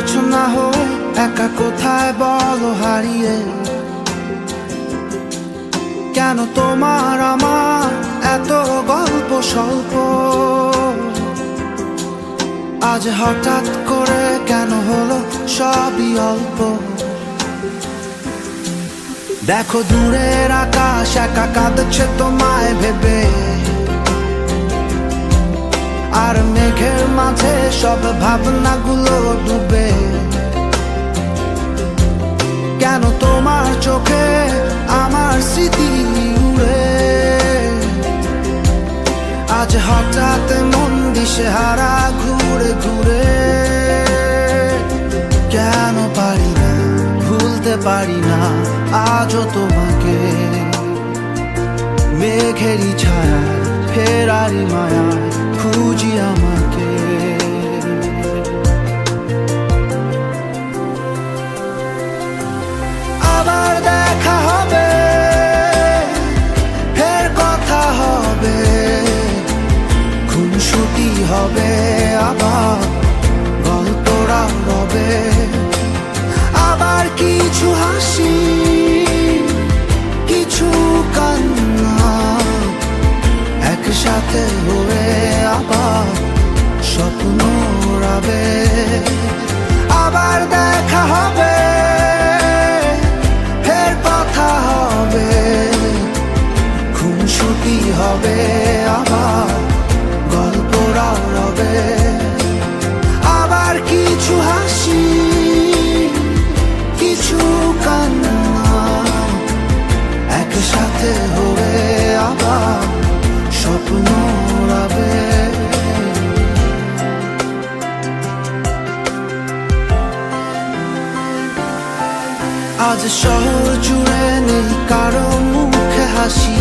আছো না হয়ে একা কোথায় বলো হারিয়ে? কেন তোমার আমার এত গল্প স্বল্প? আজ হঠাৎ করে কেন হলো সবই অল্প? দেখো দূরের আকাশ একা কাঁদছে তোমায় ভেবে, আর মেঘের মাঝে সব ভাবনাগুলো ডুবে। কেন তোমার চোখে আমার স্মৃতি উড়ে? আজ হঠাৎ মন দিশেহারা ঘুরে ঘুরে। কেন পারি না ভুলতে পারি না আজও তোমাকে, মেঘেরই ছায়া ফেরারি মায়া খুঁজি আমাকে। আবার দেখা হবে, ফের কথা হবে, খুনসুটি হবে, আবার গল্পরা রবে। আবার কিছু হাসি, কিছু কান্না, একসাথে হয়ে আবার স্বপ্ন রাবে। আবার দেখা হবে, ফের কথা হবে, খুনসুটি হবে, আবার গল্পরা রবে। আবার কিছু হাসি, কিছু কান্না, একসাথে হয়ে আবার স্বপ্ন রাবে। আজ শহর জুড়ে নেই কারো মুখে হাসি,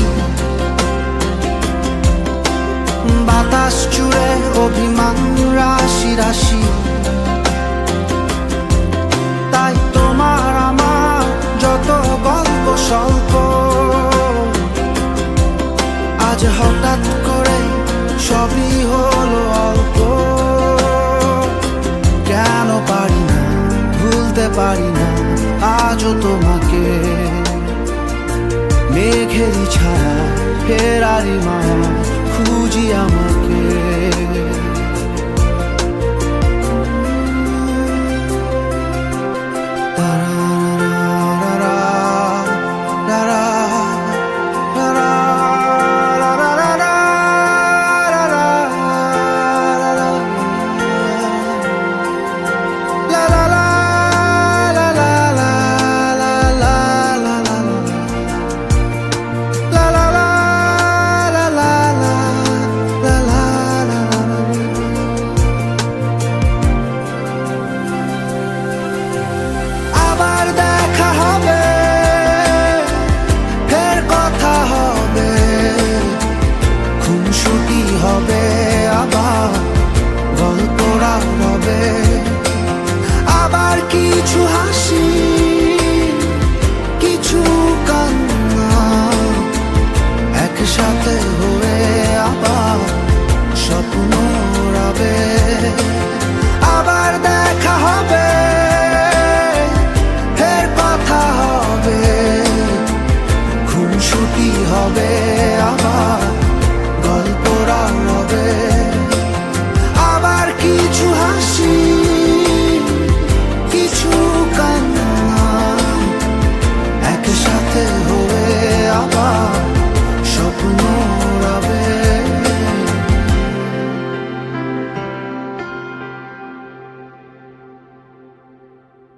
বাতাস জুড়ে অভিমান রাশি রাশি। তাই তোমার আমার যত গল্প স্বল্প, আজ হঠাৎ করে সবই হলো অল্প। কেন পারি না ভুলতে পারি না আজও তোমাকে, মেঘেরই ছায়া ফেরারি মায়া খুঁজি আমাকে। আবার কিছু হাসি, কিছু কান্না, একসাথে